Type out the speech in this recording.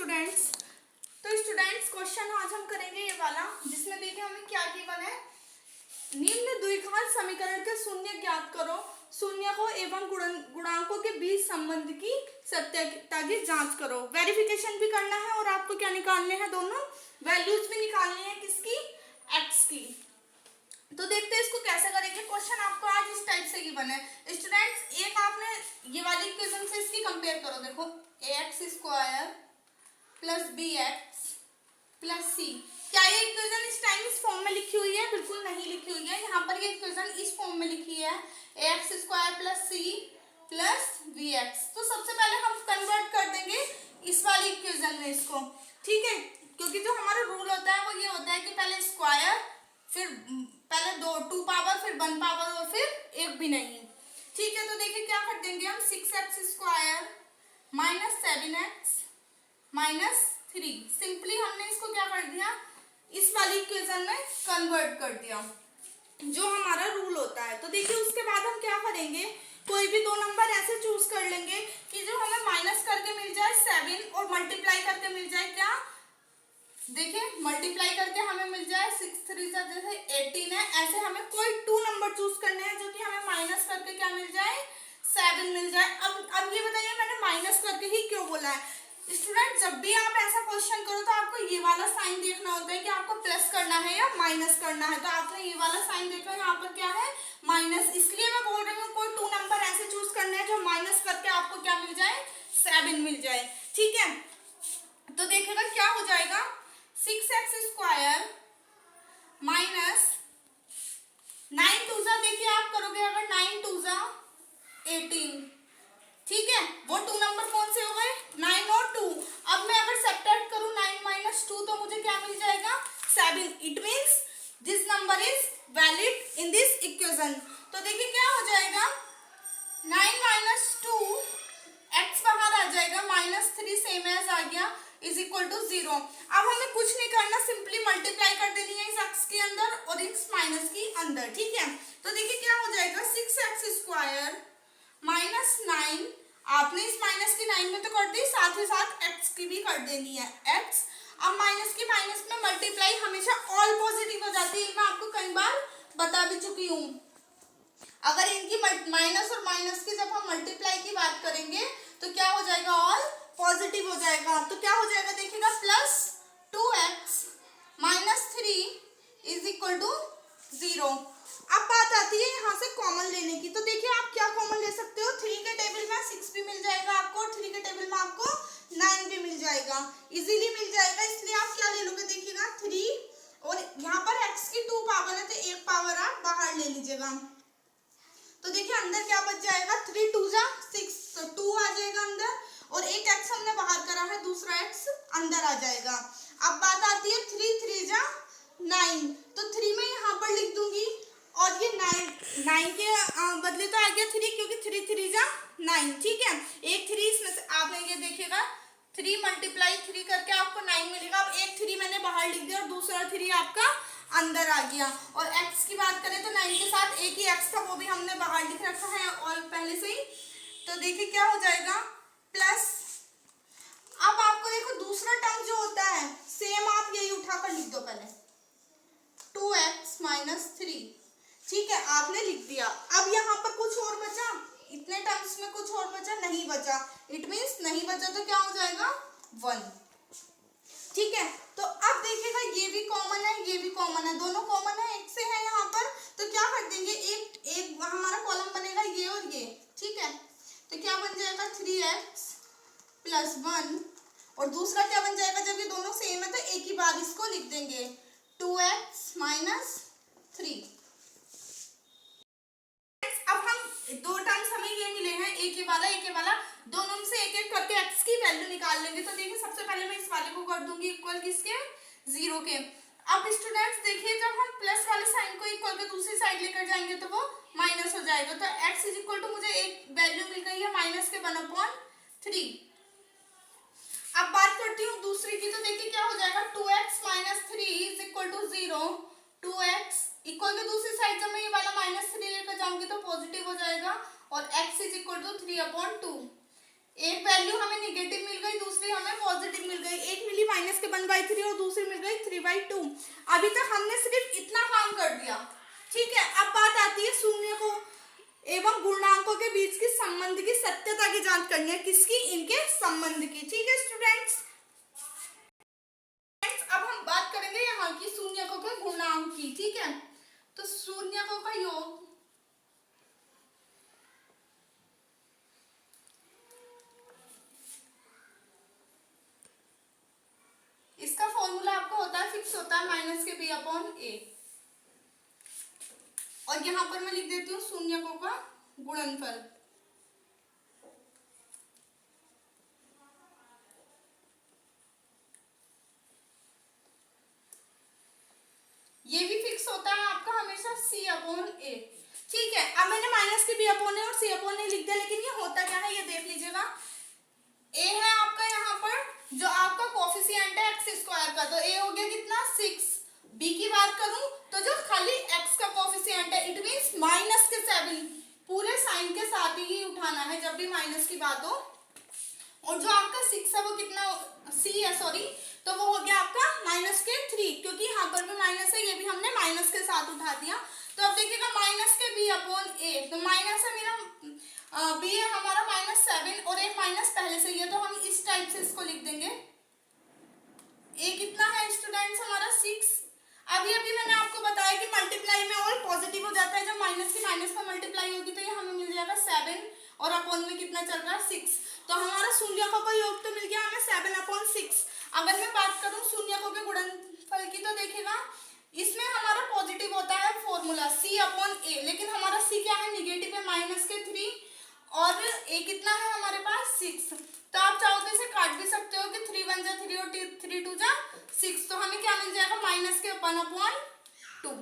Students. तो students question आज हम करेंगे ये वाला, जिसमें देखिए हमें क्या गिवन है। निम्न द्विघात समीकरण के शून्य ज्ञात करो। शून्य को एवं गुणांकों के बीच संबंध की सत्यता की जांच करो। वेरिफिकेशन भी करना है और आपको क्या निकालने हैं, दोनों वैल्यूज भी निकालनी है, किसकी, एक्स की। तो देखते हैं इसको कैसे करेंगे। क्वेश्चन आपको आज इस टाइप से गिवन है स्टूडेंट्स। एक आपने ये वाली इक्वेशन से इसकी कंपेयर करो। देखो ax square plus B X plus C. क्या ये इक्वेशन इस टाइम इस फॉर्म में लिखी हुई है? बिल्कुल नहीं लिखी हुई है। यहाँ पर ये इक्वेशन इस फॉर्म में लिखी है ax square plus C plus B X. तो सबसे पहले हम कन्वर्ट कर देंगे इस वाली इक्वेशन में इसको, ठीक है, क्योंकि जो हमारा रूल होता है वो ये होता है कि पहले स्क्वायर, फिर पहले टू पावर, फिर 1 पावर और फिर एक भी नहीं, ठीक है। तो देखिए क्या कर देंगे हम, 6x square minus 7x minus 3। Simply हमने इसको क्या कर दिया, इस वाली इक्वेशन में कन्वर्ट कर दिया, जो हमारा रूल होता है। तो देखिए उसके बाद हम क्या करेंगे, कोई भी दो नंबर ऐसे चूज कर लेंगे कि जो हमें माइनस करके मिल जाए 7 और मल्टीप्लाई करके मिल जाए क्या, देखिए मल्टीप्लाई करके हमें मिल जाए 6 3 जैसे 18 है। ऐसे हमें कोई 2 नंबर चूज करने हैं जो कि हमें माइनस करके क्या मिल जाए, 7 मिल जाए। अब ये बताइए मैंने माइनस करके ही क्यों बोला है स्टूडेंट। जब भी आप ऐसा क्वेश्चन करो तो आपको ये वाला साइन देखना होता है कि आपको प्लस करना है या माइनस करना है। तो आपने ये वाला साइन देखा, यहाँ पर क्या है, माइनस। इसलिए मैं बोल रही हूँ कोई 2 नंबर ऐसे चूज करने हैं जो माइनस करके आपको क्या मिल जाए, 7 मिल जाए, ठीक है। तो देखिएगा क्या हो जाएगा, 6x स्क्वायर माइनस 9 2 देखिए आप करोगे अगर 9 2 18, ठीक है। वो 2 नंबर कौन से हो गए, 9 और 2। अब मैं अगर सब्ट्रैक्ट करूं 9 माइनस 2 तो मुझे क्या मिल जाएगा, 7। It means this number is valid in this equation. तो देखिए क्या हो जाएगा, 9 माइनस 2 x बाहर आ जाएगा, माइनस 3 सेम एज आ गया, इज इक्वल टू 0। अब हमें कुछ नहीं करना, सिंपली मल्टीप्लाई कर देनी है इस x के अंदर और इस माइनस के अंदर, ठीक है। तो देखिए क्या हो जाएगा, 6x स्क्वायर माइनस 9, आपने इस माइनस की 9 में तो कर दी, साथ ही साथ x की भी कर देनी है, x। अब माइनस की माइनस में मल्टीप्लाई हमेशा ऑल पॉजिटिव हो जाती है, मैं आपको कई बार बता भी चुकी हूँ। अगर इनकी माइनस और माइनस की जब हम मल्टीप्लाई की बात करेंगे तो क्या हो जाएगा, ऑल पॉजिटिव हो जाएगा। तो क्या हो जाएगा देखिएगा, plus 2x minus 3 is equal to 0। अब बात आती है यहाँ से कॉमन लेने की। तो देखिए आप क्या कॉमन ले सकते हो, 3 के टेबल में 6 भी मिल जाएगा आपको और 3 के टेबल में आपको 9 भी मिल जाएगा, इजीली मिल जाएगा। इसलिए आप क्या ले लोगे, देखिएगा 3 और यहाँ पर x की 2 पावर है तो 1 पावर आप बाहर ले लीजिएगा। तो देखिए अंदर क्या बच जाएगा, 3 2 6, तो 2 आ जाएगा अंदर और एक x हमने बाहर करा है, दूसरा x अंदर आ जाएगा। अब बात आती है 3 3 9, तो 3 में यहाँ पर लिख दूंगी और ये 9 के बदले तो आ गया 3, क्योंकि 3 3 9, ठीक है। एक 3 इसमें से आपने ये देखिएगा 3 मल्टीप्लाई 3 करके आपको 9 मिलेगा। अब एक 3 मैंने बाहर लिख दिया और दूसरा 3 आपका अंदर आ गया। और x की बात करें तो 9 के साथ एक ही x था, वो भी हमने बाहर लिख रखा है और पहले से ही। तो देखिए क्या हो जाएगा, प्लस। अब आपको देखो दूसरा टर्म जो होता है सेम आप यही उठाकर लिख दो, पहले 2x माइनस 3, ठीक है, आपने लिख दिया। अब यहाँ पर कुछ और बचा, इतने टर्म्स में कुछ और बचा, नहीं बचा। इट मींस नहीं बचा तो क्या हो जाएगा, 1, ठीक है। तो अब देखिएगा ये भी कॉमन है, ये भी कॉमन है, दोनों कॉमन है, एक से है यहाँ पर। तो क्या कर देंगे, एक हमारा कॉलम बनेगा ये और ये, ठीक है। तो क्या बन जाएगा, 3x प्लस 1 और दूसरा क्या बन जाएगा, जब ये दोनों सेम है तो एक ही बार इसको लिख देंगे, 2x माइनस 3। अब हम दो टर्म्स हमें ये मिले हैं, एक ये वाला, दोनों में से एक एक करके x की वैल्यू निकाल लेंगे। तो देखिए सबसे पहले मैं इस वाले को कर दूंगी इक्वल किसके, 0 के। अब स्टूडेंट्स देखिए जब हम प्लस वाले साइन को इक्वल के दूसरी साइड लेकर जाएंगे तो वो माइनस हो जाएगा। तो x इज इक्वल टू मुझे एक वैल्यू मिल गई है माइनस के 1/3। अब बात करती हूँ दूसरी की। तो देखिए क्या हो जाएगा, 2x minus 3 is equal to 0। 2x equal के दूसरी साइड जब मैं ये वाला माइनस 3 लेकर जाऊंगी तो पॉजिटिव हो जाएगा और x इज इक्वल टू 3/2। एक वैल्यू हमें निगेटिव मिल गई, दूसरी हमें पॉजिटिव मिल गई। गई, एक मिली माइनस के 1/3 और दूसरी मिल गई 3/2। अभी तक हमने सिर्फ इतना काम कर दिया, ठीक है। अब बात आती है शून्य को एवं पूर्णांकों के बीच की संबंध की सत्यता की जांच करनी है, किसकी, इनके संबंध की, ठीक है स्टूडेंट्स। अब हम बात करेंगे यहाँ की शून्यकों के गुणांक की, ठीक है। तो शून्यकों का योग इसका फॉर्मूला आपको होता है, फिक्स होता है माइनस के b/a। और यहाँ पर मैं लिख देती हूँ शून्यकों का गुणनफल। ये भी फिक्स होता है आपका हमेशा c/a, ठीक है। अब मैंने माइनस के b/a और c/a लिख दिया, लेकिन ये होता क्या है ये देख लीजिएगा। a है आपका यहाँ पर जो आपका कोफिशिएंट है x² का, तो a हो गया कितना 6। b की बात करूं तो जो खाली x का कोफिशिएंट है, इट मींस माइनस के 7, पूरे साइन के साथ ही उठाना है जब भी माइनस की बात हो। और जो आपका 6 है वो कितना c है, सॉरी, तो वो हो गया आपका माइनस के 3, क्योंकि यहाँ पर भी माइनस है, ये भी हमने माइनस के साथ उठा दिया। तो अब देखिएगा माइनस के b/a, तो माइनस है मेरा b है हमारा -7 और एक माइनस पहले से ही है, तो हम इस टाइप से इसको लिख देंगे। a कितना है स्टूडेंट्स हमारा 6। अभी अभी मैंने आपको बताया कि मल्टीप्लाई में और पॉजिटिव हो जाता है, जब माइनस की माइनस में मल्टीप्लाई होगी तो ये हमें मिल जाएगा 7 और अपॉन में कितना चल रहा है 6। तो हमारा शून्यकों का योग तो मिल गया हमें 7/6। अगर मैं बात करूं शून्यकों के गुणनफल की, तो देखिएगा इसमें हमारा पॉजिटिव होता है फॉर्मूला c/a, लेकिन हमारा c क्या है, निगेटिव है, माइनस के 3 और a कितना है हमारे पास 6। तो आप चाहो तो इसे काट भी सकते हो कि 3 1 जा 3 और 3 2 जा 6, तो हमें क्या मिल जाएगा -1/2।